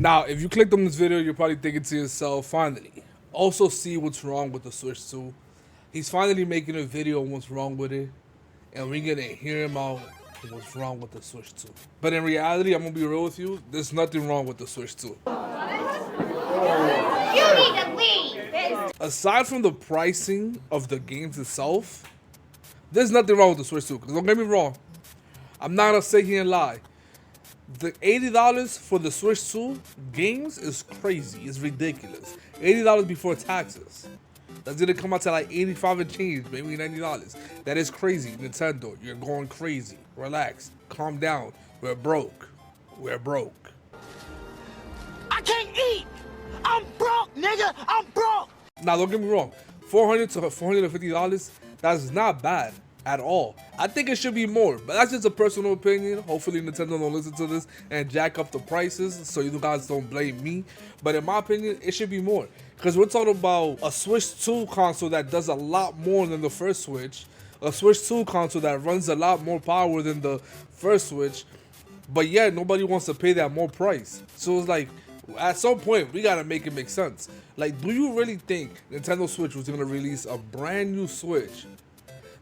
Now, if you clicked on this video, you're probably thinking to yourself, finally, also see what's wrong with the Switch 2. He's finally making a video on what's wrong with it, and we're gonna hear him out what's wrong with the Switch 2. But in reality, I'm gonna be real with you, there's nothing wrong with the Switch 2. You need to leave! Aside from the pricing of the games itself, there's nothing wrong with the Switch 2. Because don't get me wrong, I'm not gonna sit here and lie. The $80 for the Switch 2 games is crazy. It's ridiculous. $80 before taxes. That's gonna come out to like 85 and change, maybe $90. That is crazy. Nintendo, you're going crazy. Relax. Calm down. We're broke. We're broke. I can't eat! I'm broke, nigga! I'm broke! Now, don't get me wrong. $400 to $450, that's not bad at all. I think it should be more, but that's just a personal opinion. Hopefully Nintendo don't listen to this and jack up the prices so you guys don't blame me. But in my opinion, it should be more. Because we're talking about a Switch 2 console that does a lot more than the first Switch. A Switch 2 console that runs a lot more power than the first Switch. But yet, nobody wants to pay that more price. So it's like, at some point, we gotta make it make sense. Like, do you really think Nintendo Switch was gonna release a brand new Switch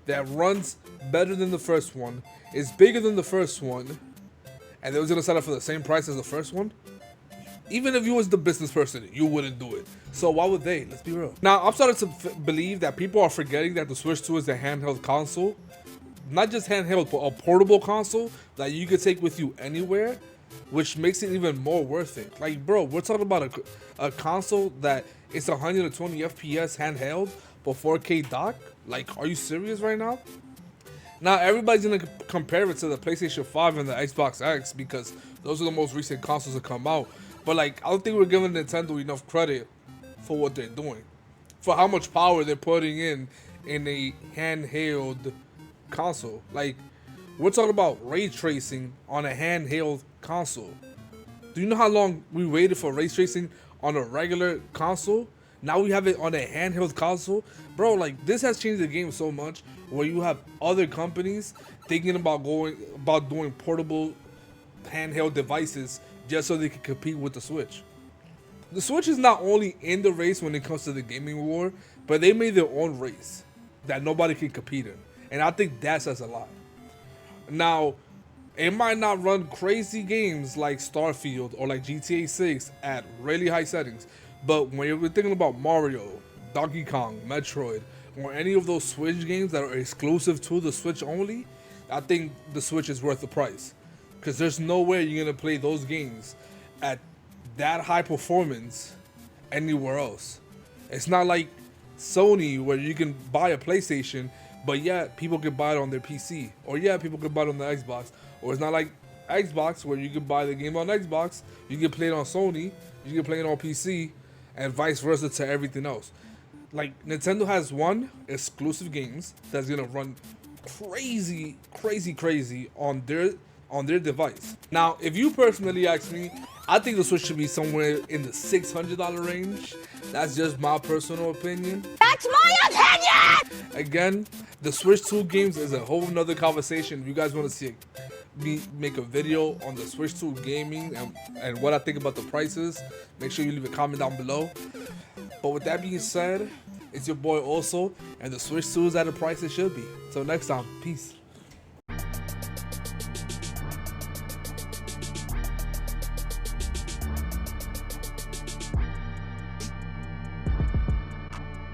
that runs better than the first one, is bigger than the first one, and they was gonna sell it for the same price as the first one? Even if you was the business person, you wouldn't do it. So why would they? Let's be real. Now, I'm starting to believe that people are forgetting that the Switch 2 is a handheld console. Not just handheld, but a portable console that you could take with you anywhere, which makes it even more worth it. Like, bro, we're talking about a console that is 120 FPS handheld, but 4K dock? Like, are you serious right now? Now, everybody's gonna compare it to the PlayStation 5 and the Xbox X because those are the most recent consoles that come out. But, like, I don't think we're giving Nintendo enough credit for what they're doing. For how much power they're putting in a handheld console. Like, we're talking about ray tracing on a handheld console. Do you know how long we waited for ray tracing on a regular console? Now we have it on a handheld console. Bro, like, this has changed the game so much where you have other companies thinking about doing portable handheld devices just so they can compete with the Switch. The Switch is not only in the race when it comes to the gaming war, but they made their own race that nobody can compete in. And I think that says a lot. Now, it might not run crazy games like Starfield or like GTA 6 at really high settings, but when you're thinking about Mario, Donkey Kong, Metroid, or any of those Switch games that are exclusive to the Switch only, I think the Switch is worth the price. Because there's no way you're going to play those games at that high performance anywhere else. It's not like Sony where you can buy a PlayStation, but yet people can buy it on their PC. Or yeah, people can buy it on the Xbox. Or it's not like Xbox where you can buy the game on Xbox, you can play it on Sony, you can play it on PC, and vice versa to everything else. Like, Nintendo has one exclusive games that's gonna run crazy on their device. Now, if you personally ask me, I think the Switch should be somewhere in the $600 range. That's just my personal opinion. That's my opinion! Again, the Switch 2 games is a whole nother conversation. If you guys want to see me make a video on the Switch 2 gaming and what I think about the prices, make sure you leave a comment down below. But with that being said, it's your boy Oso, and the Switch 2 is at the price it should be. Till next time, peace.